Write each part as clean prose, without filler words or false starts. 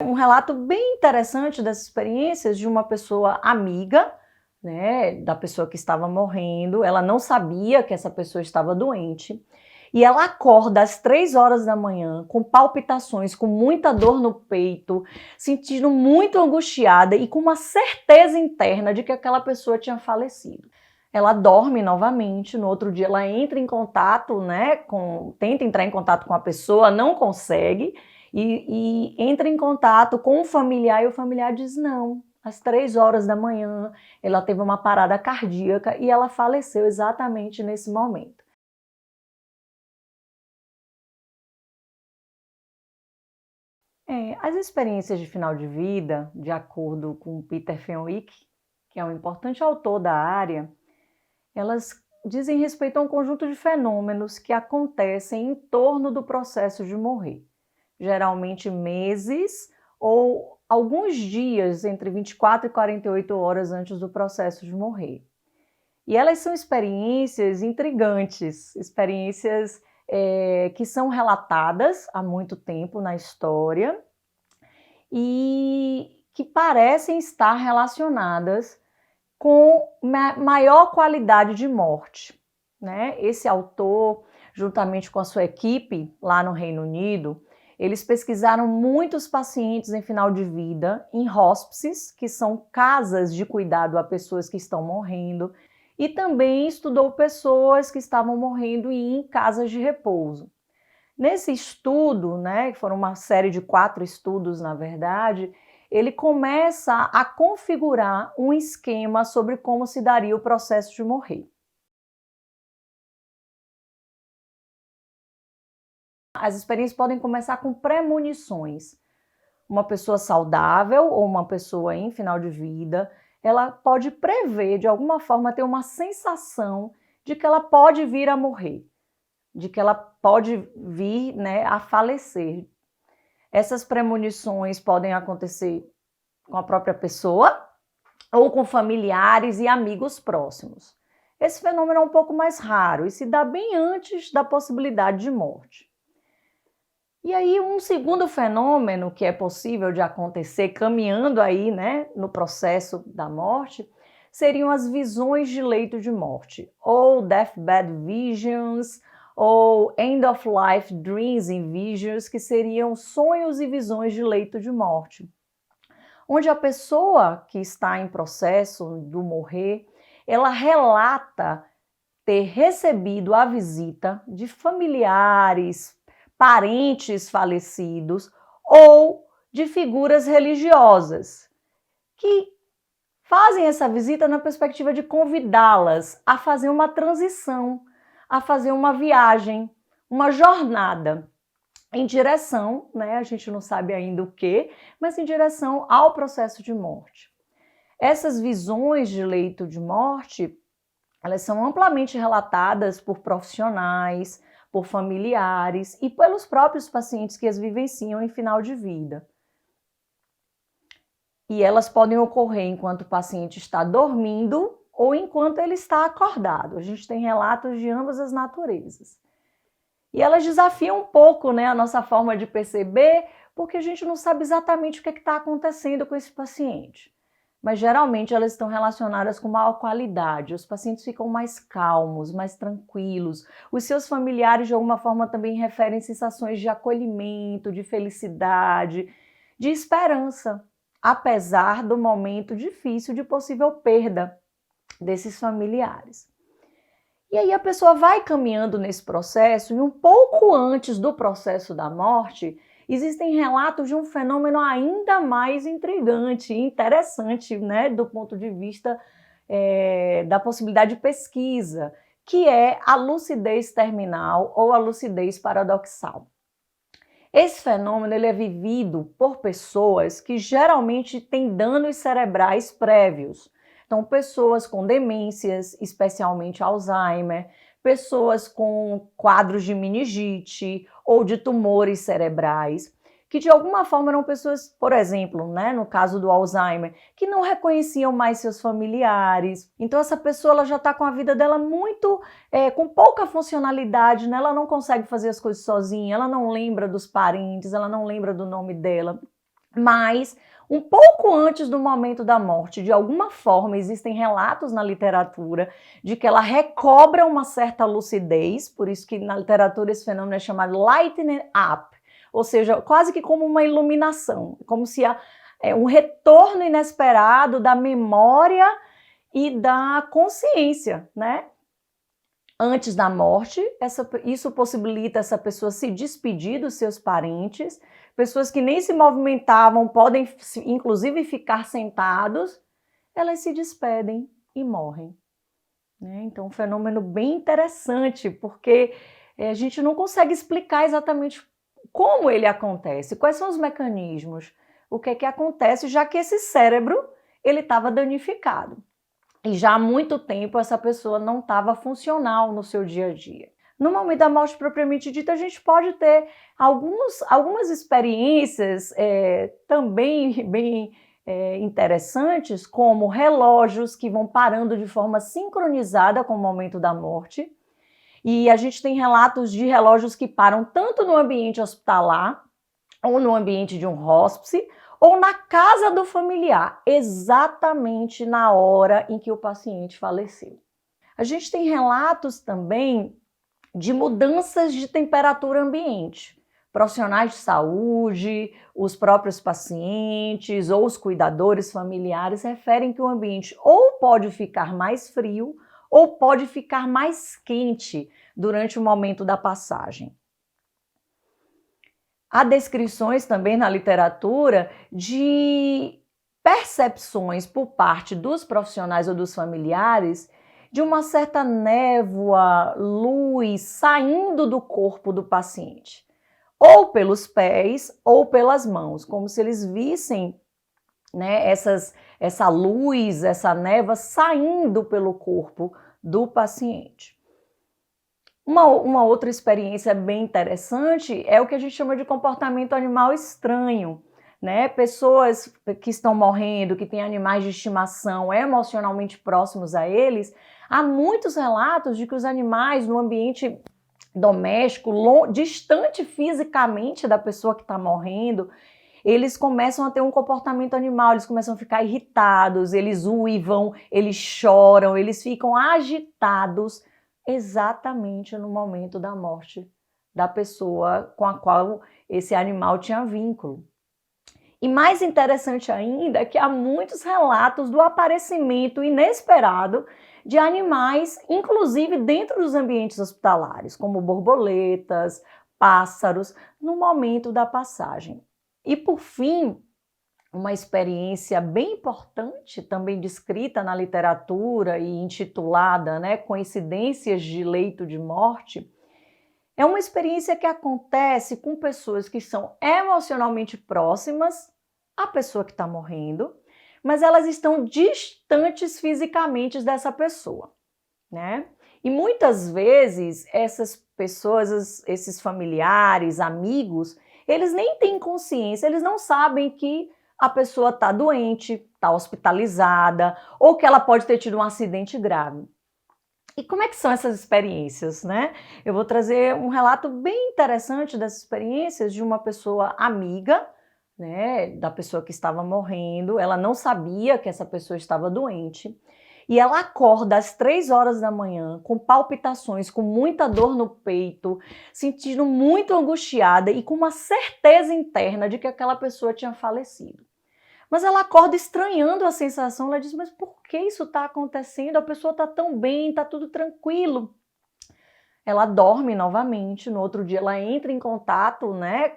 Um relato bem interessante dessas experiências de uma pessoa amiga, né, da pessoa que estava morrendo. Ela não sabia que essa pessoa estava doente. E ela acorda às 3 horas da manhã, com palpitações, com muita dor no peito, sentindo muito angustiada e com uma certeza interna de que aquela pessoa tinha falecido. Ela dorme novamente, no outro dia ela entra em contato, né, tenta entrar em contato com a pessoa, não consegue, e entra em contato com o familiar, e o familiar diz não. Às 3 horas da manhã, ela teve uma parada cardíaca e ela faleceu exatamente nesse momento. As experiências de final de vida, de acordo com Peter Fenwick, que é um importante autor da área, elas dizem respeito a um conjunto de fenômenos que acontecem em torno do processo de morrer. Geralmente meses ou alguns dias entre 24 e 48 horas antes do processo de morrer. E elas são experiências intrigantes, experiências que são relatadas há muito tempo na história e que parecem estar relacionadas com maior qualidade de morte, né? Esse autor, juntamente com a sua equipe lá no Reino Unido, eles pesquisaram muitos pacientes em final de vida em hóspices, que são casas de cuidado a pessoas que estão morrendo, e também estudou pessoas que estavam morrendo em casas de repouso. Nesse estudo, né, que foram uma série de 4 estudos, na verdade, ele começa a configurar um esquema sobre como se daria o processo de morrer. As experiências podem começar com premonições. Uma pessoa saudável ou uma pessoa em final de vida, ela pode prever, de alguma forma, ter uma sensação de que ela pode vir a morrer, de que ela pode vir, né, a falecer. Essas premonições podem acontecer com a própria pessoa ou com familiares e amigos próximos. Esse fenômeno é um pouco mais raro e se dá bem antes da possibilidade de morte. E aí um segundo fenômeno que é possível de acontecer caminhando aí, né, no processo da morte, seriam as visões de leito de morte, ou deathbed visions, ou end of life dreams and visions, que seriam sonhos e visões de leito de morte, onde a pessoa que está em processo do morrer, ela relata ter recebido a visita de familiares, parentes falecidos ou de figuras religiosas que fazem essa visita na perspectiva de convidá-las a fazer uma transição, a fazer uma viagem, uma jornada em direção, né, a gente não sabe ainda o que, mas em direção ao processo de morte. Essas visões de leito de morte, elas são amplamente relatadas por profissionais, por familiares e pelos próprios pacientes que as vivenciam em final de vida. E elas podem ocorrer enquanto o paciente está dormindo ou enquanto ele está acordado. A gente tem relatos de ambas as naturezas. E elas desafiam um pouco, né, a nossa forma de perceber, porque a gente não sabe exatamente o que está acontecendo com esse paciente. Mas geralmente elas estão relacionadas com maior qualidade, os pacientes ficam mais calmos, mais tranquilos, os seus familiares de alguma forma também referem sensações de acolhimento, de felicidade, de esperança, apesar do momento difícil de possível perda desses familiares. E aí a pessoa vai caminhando nesse processo e um pouco antes do processo da morte, existem relatos de um fenômeno ainda mais intrigante e interessante, né, do ponto de vista da possibilidade de pesquisa, que é a lucidez terminal ou a lucidez paradoxal. Esse fenômeno ele é vivido por pessoas que geralmente têm danos cerebrais prévios. Então, pessoas com demências, especialmente Alzheimer, pessoas com quadros de meningite ou de tumores cerebrais, que de alguma forma eram pessoas, por exemplo, né, no caso do Alzheimer, que não reconheciam mais seus familiares. Então essa pessoa ela já está com a vida dela muito, com pouca funcionalidade, né? Ela não consegue fazer as coisas sozinha, ela não lembra dos parentes, ela não lembra do nome dela. Mas um pouco antes do momento da morte, de alguma forma, existem relatos na literatura de que ela recobra uma certa lucidez, por isso que na literatura esse fenômeno é chamado lightening up, ou seja, quase que como uma iluminação, como se um retorno inesperado da memória e da consciência, né? Antes da morte, isso possibilita essa pessoa se despedir dos seus parentes, pessoas que nem se movimentavam podem inclusive ficar sentados, elas se despedem e morrem. Né? Então, um fenômeno bem interessante, porque a gente não consegue explicar exatamente como ele acontece, quais são os mecanismos, o que é que acontece, já que esse cérebro ele estava danificado. E já há muito tempo essa pessoa não estava funcional no seu dia a dia. No momento da morte propriamente dita, a gente pode ter algumas experiências também bem interessantes, como relógios que vão parando de forma sincronizada com o momento da morte. E a gente tem relatos de relógios que param tanto no ambiente hospitalar, ou no ambiente de um hóspice, ou na casa do familiar, exatamente na hora em que o paciente faleceu. A gente tem relatos também de mudanças de temperatura ambiente. Profissionais de saúde, os próprios pacientes ou os cuidadores familiares referem que o ambiente ou pode ficar mais frio ou pode ficar mais quente durante o momento da passagem. Há descrições também na literatura de percepções por parte dos profissionais ou dos familiares de uma certa névoa, luz saindo do corpo do paciente, ou pelos pés ou pelas mãos, como se eles vissem, né, essa luz, essa névoa saindo pelo corpo do paciente. Uma outra experiência bem interessante é o que a gente chama de comportamento animal estranho, né? Pessoas que estão morrendo, que têm animais de estimação emocionalmente próximos a eles, há muitos relatos de que os animais no ambiente doméstico, distante fisicamente da pessoa que está morrendo, eles começam a ter um comportamento animal, eles começam a ficar irritados, eles uivam, eles choram, eles ficam agitados, exatamente no momento da morte da pessoa com a qual esse animal tinha vínculo. E mais interessante ainda é que há muitos relatos do aparecimento inesperado de animais, inclusive dentro dos ambientes hospitalares, como borboletas, pássaros, no momento da passagem. E por fim, uma experiência bem importante, também descrita na literatura e intitulada, né, Coincidências de Leito de Morte, é uma experiência que acontece com pessoas que são emocionalmente próximas à pessoa que está morrendo, mas elas estão distantes fisicamente dessa pessoa, né? E muitas vezes essas pessoas, esses familiares, amigos, eles nem têm consciência, eles não sabem que a pessoa está doente, está hospitalizada, ou que ela pode ter tido um acidente grave. E como é que são essas experiências, né? Eu vou trazer um relato bem interessante dessas experiências de uma pessoa amiga, né, da pessoa que estava morrendo. Ela não sabia que essa pessoa estava doente. E ela acorda às 3 horas da manhã, com palpitações, com muita dor no peito, sentindo muito angustiada e com uma certeza interna de que aquela pessoa tinha falecido. Mas ela acorda estranhando a sensação, ela diz, mas por que isso está acontecendo? A pessoa está tão bem, está tudo tranquilo. Ela dorme novamente, no outro dia ela entra em contato, né,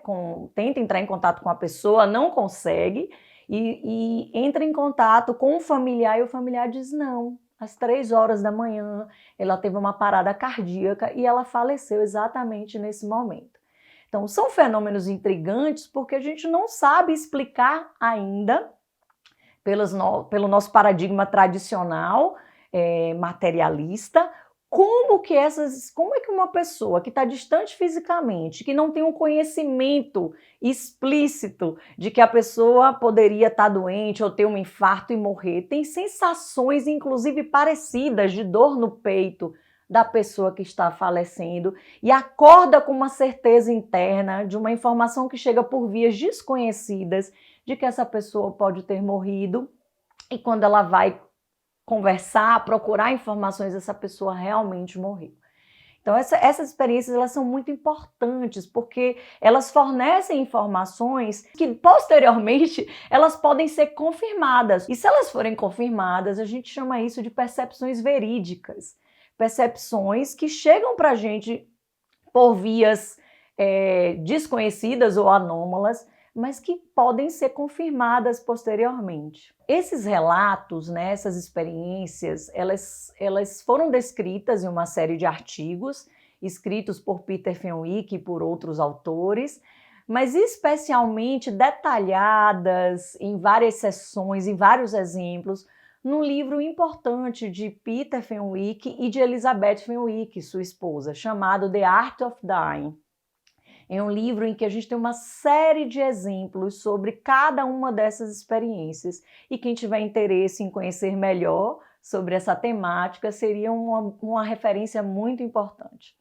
tenta entrar em contato com a pessoa, não consegue, e entra em contato com o familiar, e o familiar diz não. Às 3 horas da manhã, ela teve uma parada cardíaca e ela faleceu exatamente nesse momento. Então, são fenômenos intrigantes porque a gente não sabe explicar ainda, pelo nosso paradigma tradicional, materialista, como é que uma pessoa que está distante fisicamente, que não tem um conhecimento explícito de que a pessoa poderia estar doente ou ter um infarto e morrer, tem sensações, inclusive parecidas, de dor no peito, da pessoa que está falecendo e acorda com uma certeza interna de uma informação que chega por vias desconhecidas de que essa pessoa pode ter morrido, e quando ela vai conversar, procurar informações, essa pessoa realmente morreu. Então, essas experiências elas são muito importantes, porque elas fornecem informações que, posteriormente, elas podem ser confirmadas. E se elas forem confirmadas, a gente chama isso de percepções verídicas. Percepções que chegam para a gente por vias desconhecidas ou anômalas, mas que podem ser confirmadas posteriormente. Esses relatos, né, essas experiências, elas foram descritas em uma série de artigos, escritos por Peter Fenwick e por outros autores, mas especialmente detalhadas em várias seções, em vários exemplos, num livro importante de Peter Fenwick e de Elizabeth Fenwick, sua esposa, chamado The Art of Dying. É um livro em que a gente tem uma série de exemplos sobre cada uma dessas experiências. E quem tiver interesse em conhecer melhor sobre essa temática seria uma referência muito importante.